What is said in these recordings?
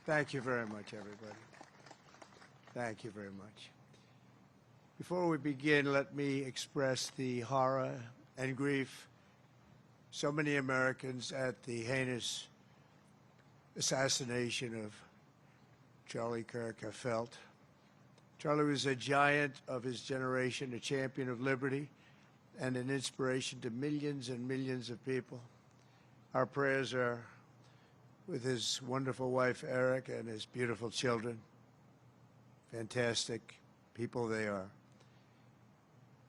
Thank you very much, everybody. Thank you very much. Before we begin, let me express the horror and grief so many Americans at the heinous assassination of Charlie Kirk have felt. Charlie was a giant of his generation, a champion of liberty, and an inspiration to millions and millions of people. Our prayers are with his wonderful wife, Eric, and his beautiful children. Fantastic people they are.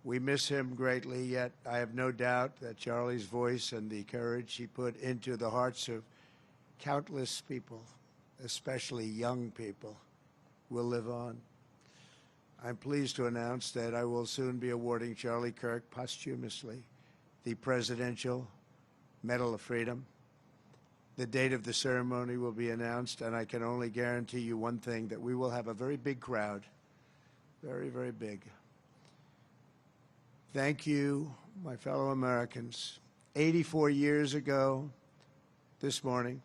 We miss him greatly, yet I have no doubt that Charlie's voice and the courage he put into the hearts of countless people, especially young people, will live on. I'm pleased to announce that I will soon be awarding Charlie Kirk posthumously the Presidential Medal of Freedom. The date of the ceremony will be announced, and I can only guarantee you one thing, that we will have a very big crowd, very, very big. Thank you, my fellow Americans. 84 years ago this morning,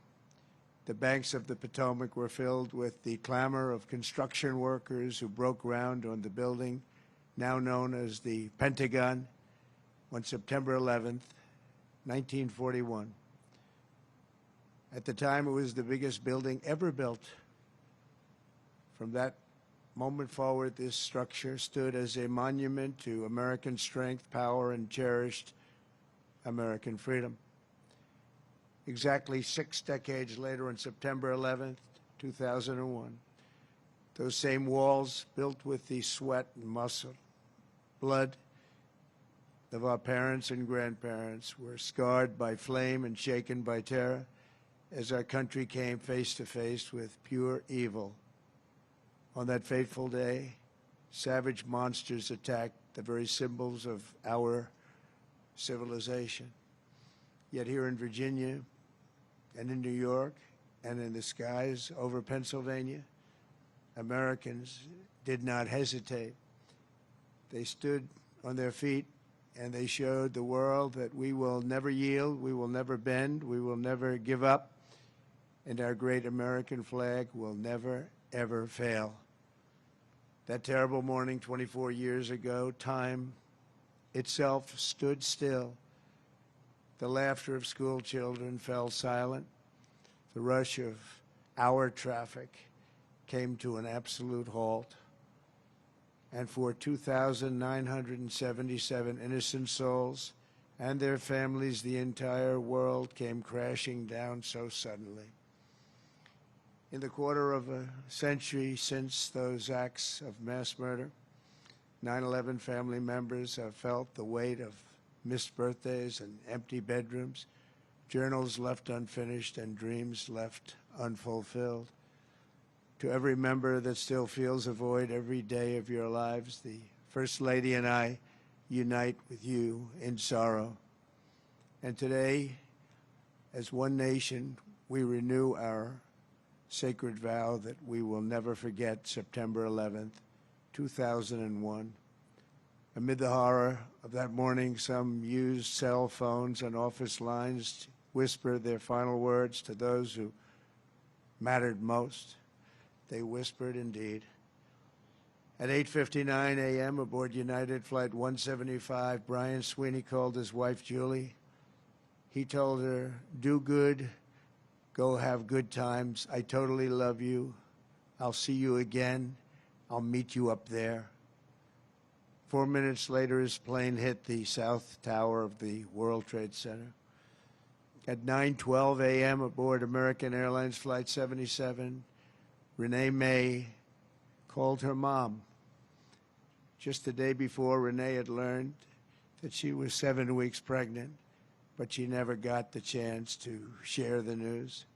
the banks of the Potomac were filled with the clamor of construction workers who broke ground on the building now known as the Pentagon on September 11th, 1941. At the time, it was the biggest building ever built. From that moment forward, this structure stood as a monument to American strength, power, and cherished American freedom. Exactly 6 decades later, on September 11th, 2001, those same walls, built with the sweat and muscle, blood of our parents and grandparents, were scarred by flame and shaken by terror as our country came face to face with pure evil. On that fateful day, savage monsters attacked the very symbols of our civilization. Yet here in Virginia and in New York and in the skies over Pennsylvania, Americans did not hesitate. They stood on their feet and they showed the world that we will never yield, we will never bend, we will never give up, and our great American flag will never, ever fail. That terrible morning 24 years ago, time itself stood still. The laughter of school children fell silent. The rush of our traffic came to an absolute halt. And for 2,977 innocent souls and their families, the entire world came crashing down so suddenly. In the quarter of a century since those acts of mass murder, 9/11 family members have felt the weight of missed birthdays and empty bedrooms, journals left unfinished, and dreams left unfulfilled. To every member that still feels a void every day of your lives, the First Lady and I unite with you in sorrow. And today, as one nation, we renew our sacred vow that we will never forget September 11th, 2001. Amid the horror of that morning, some used cell phones and office lines to whisper their final words to those who mattered most. They whispered indeed. At 8:59 a.m. aboard United Flight 175, Brian Sweeney called his wife, Julie. He told her, "Do good, go have good times. I totally love you. I'll see you again. I'll meet you up there." 4 minutes later, his plane hit the south tower of the World Trade Center. At 9:12 a.m. aboard American Airlines Flight 77, Renee May called her mom. Just the day before, Renee had learned that she was 7 weeks pregnant, but she never got the chance to share the news.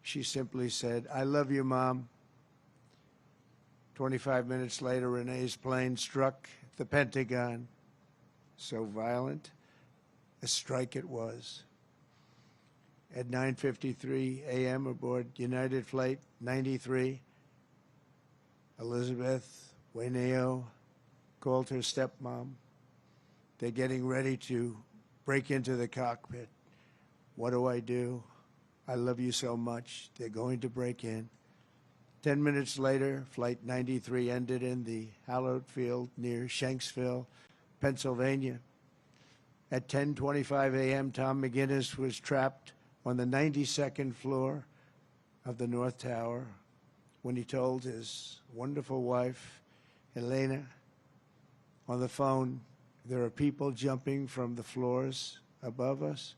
She simply said, "I love you, Mom." 25 minutes later, Renee's plane struck the Pentagon. So violent, a strike it was. At 9:53 a.m. aboard United Flight 93, Elizabeth Wayneo called her stepmom. They're getting ready to break into the cockpit. What do I do? I love you so much. They're going to break in. 10 minutes later, Flight 93 ended in the hallowed field near Shanksville, Pennsylvania. At 10:25 a.m., Tom McGinnis was trapped on the 92nd floor of the North Tower when he told his wonderful wife, Elena, on the phone, there are people jumping from the floors above us.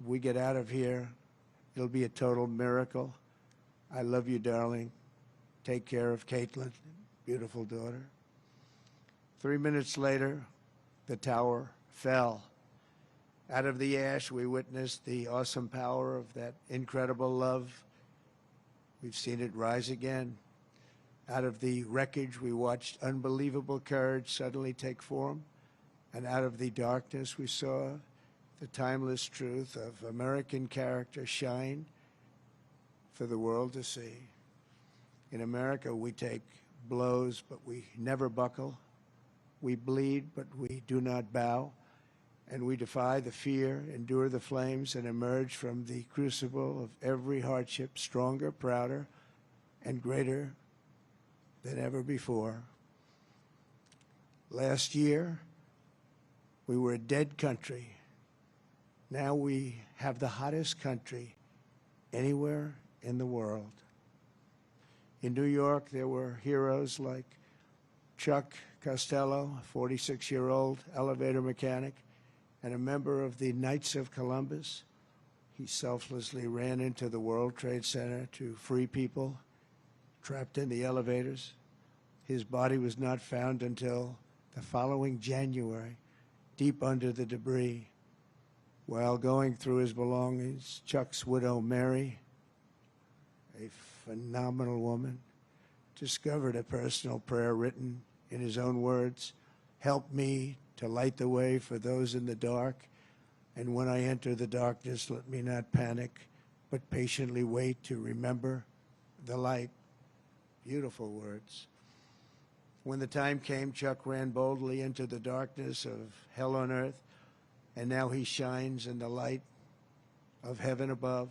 If we get out of here, it'll be a total miracle. I love you, darling. Take care of Caitlin, beautiful daughter. 3 minutes later, the tower fell. Out of the ash, we witnessed the awesome power of that incredible love. We've seen it rise again. Out of the wreckage, we watched unbelievable courage suddenly take form. And out of the darkness, we saw the timeless truth of American character shine for the world to see. In America, we take blows, but we never buckle. We bleed, but we do not bow. And we defy the fear, endure the flames, and emerge from the crucible of every hardship stronger, prouder, and greater than ever before. Last year, we were a dead country. Now we have the hottest country anywhere in the world. In New York, there were heroes like Chuck Costello, a 46-year-old elevator mechanic, and a member of the Knights of Columbus. He selflessly ran into the World Trade Center to free people trapped in the elevators. His body was not found until the following January, deep under the debris. While going through his belongings, Chuck's widow, Mary, a phenomenal woman, discovered a personal prayer written in his own words, "Help me to light the way for those in the dark, and when I enter the darkness, let me not panic, but patiently wait to remember the light." Beautiful words. When the time came, Chuck ran boldly into the darkness of hell on earth, and now he shines in the light of heaven above.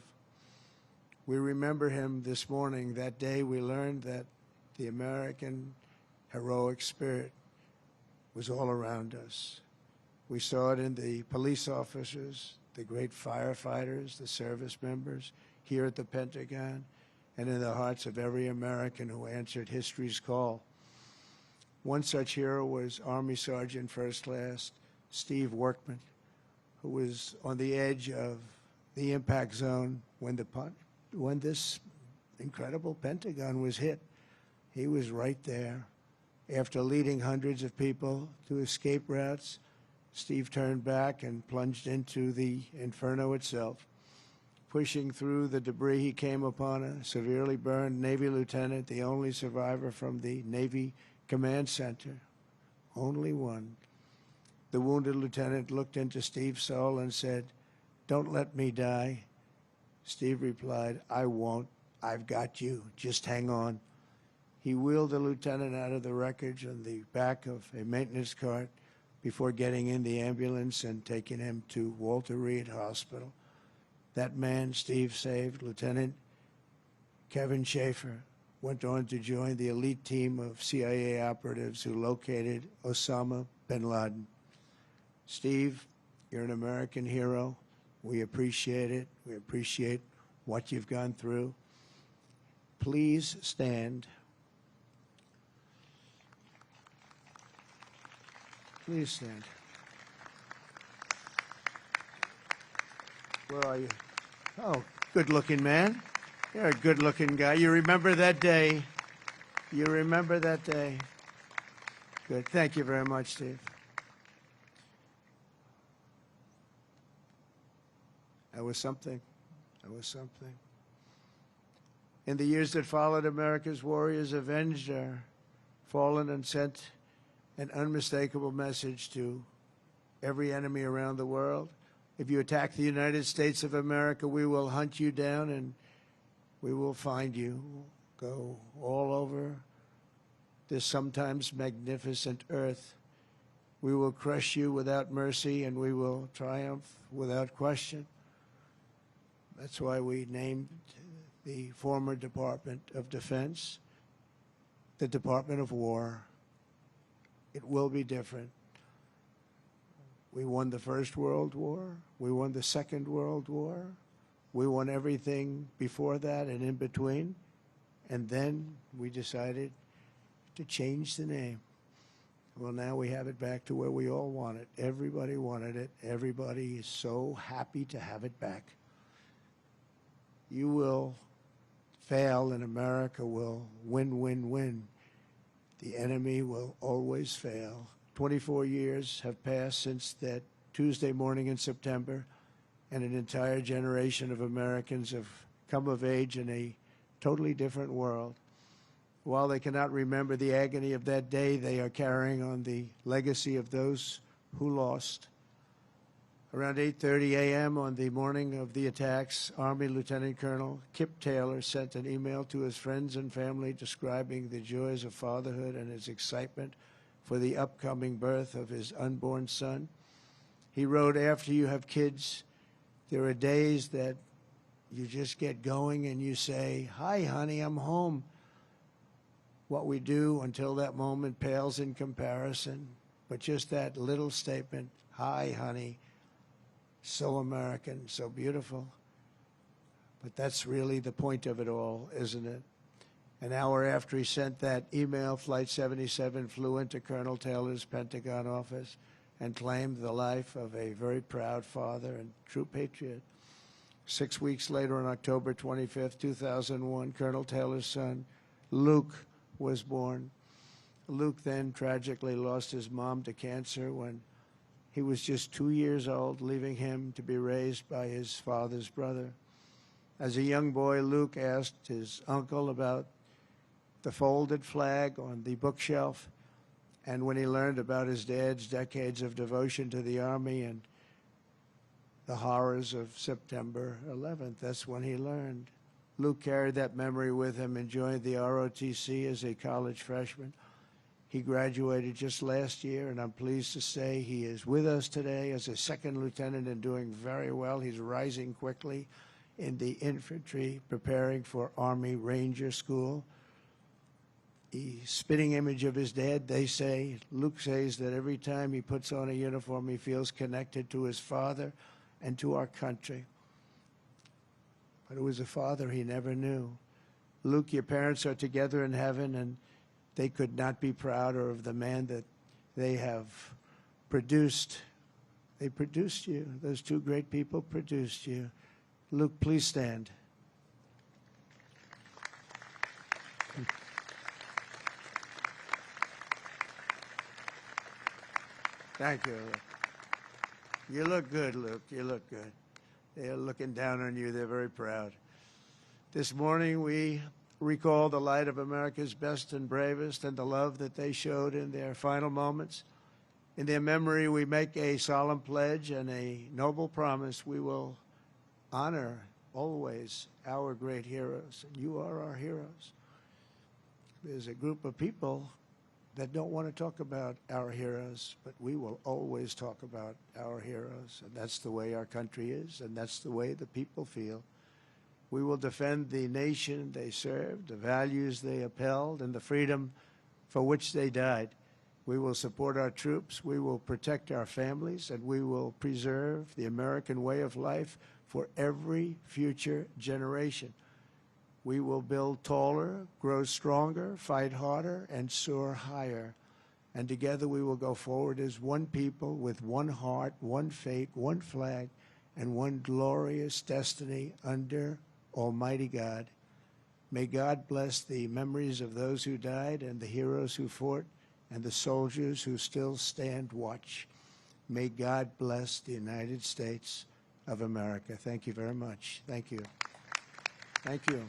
We remember him this morning. That day we learned that the American heroic spirit was all around us. We saw it in the police officers, the great firefighters, the service members here at the Pentagon, and in the hearts of every American who answered history's call. One such hero was Army Sergeant First Class Steve Workman, who was on the edge of the impact zone when this incredible Pentagon was hit. He was right there. After leading hundreds of people to escape routes, Steve turned back and plunged into the inferno itself. Pushing through the debris, he came upon a severely burned Navy lieutenant, the only survivor from the Navy Command Center. Only one. The wounded lieutenant looked into Steve's soul and said, "Don't let me die." Steve replied, "I won't. I've got you. Just hang on." He wheeled the lieutenant out of the wreckage on the back of a maintenance cart before getting in the ambulance and taking him to Walter Reed Hospital. That man Steve saved, Lieutenant Kevin Schaefer, went on to join the elite team of CIA operatives who located Osama bin Laden. Steve, you're an American hero. We appreciate it. We appreciate what you've gone through. Please stand. Please stand. Where are you? Oh, good-looking man. You're a good-looking guy. You remember that day. You remember that day. Good. Thank you very much, Steve. That was something. That was something. In the years that followed, America's warriors avenged our fallen and sent an unmistakable message to every enemy around the world. If you attack the United States of America, we will hunt you down and we will find you. We'll go all over this sometimes magnificent earth. We will crush you without mercy and we will triumph without question. That's why we named the former Department of Defense the Department of War. It will be different. We won the First World War. We won the Second World War. We won everything before that and in between. And then we decided to change the name. Well, now we have it back to where we all want it. Everybody wanted it. Everybody is so happy to have it back. You will fail and America will win, win, win. The enemy will always fail. 24 years have passed since that Tuesday morning in September, and an entire generation of Americans have come of age in a totally different world. While they cannot remember the agony of that day, they are carrying on the legacy of those who lost. Around 8:30 a.m. on the morning of the attacks, Army Lieutenant Colonel Kip Taylor sent an email to his friends and family describing the joys of fatherhood and his excitement for the upcoming birth of his unborn son. He wrote, "After you have kids, there are days that you just get going and you say, 'Hi, honey, I'm home.' What we do until that moment pales in comparison, but just that little statement, 'Hi, honey,' so American, so beautiful." But that's really the point of it all, isn't it? An hour after he sent that email, Flight 77 flew into Colonel Taylor's Pentagon office and claimed the life of a very proud father and true patriot. 6 weeks later, on October 25th, 2001, Colonel Taylor's son, Luke, was born. Luke then tragically lost his mom to cancer when he was just 2 years old, leaving him to be raised by his father's brother. As a young boy, Luke asked his uncle about the folded flag on the bookshelf, and when he learned about his dad's decades of devotion to the Army and the horrors of September 11th, that's when he learned. Luke carried that memory with him and joined the ROTC as a college freshman. He graduated just last year, and I'm pleased to say he is with us today as a second lieutenant and doing very well. He's rising quickly in the infantry, preparing for Army Ranger School. The spitting image of his dad, they say, Luke says that every time he puts on a uniform, he feels connected to his father and to our country. But it was a father he never knew. Luke, your parents are together in heaven, and they could not be prouder of the man that they have produced. They produced you. Those two great people produced you. Luke, please stand. Thank you. You look good, Luke. You look good. They're looking down on you. They're very proud. This morning, we recall the light of America's best and bravest and the love that they showed in their final moments. In their memory, we make a solemn pledge and a noble promise. We will honor always our great heroes, and you are our heroes. There's a group of people that don't want to talk about our heroes, but we will always talk about our heroes, and that's the way our country is, and that's the way the people feel. We will defend the nation they served, the values they upheld, and the freedom for which they died. We will support our troops, we will protect our families, and we will preserve the American way of life for every future generation. We will build taller, grow stronger, fight harder, and soar higher. And together we will go forward as one people with one heart, one fate, one flag, and one glorious destiny under Almighty God. May God bless the memories of those who died and the heroes who fought and the soldiers who still stand watch. May God bless the United States of America. Thank you very much. Thank you. Thank you.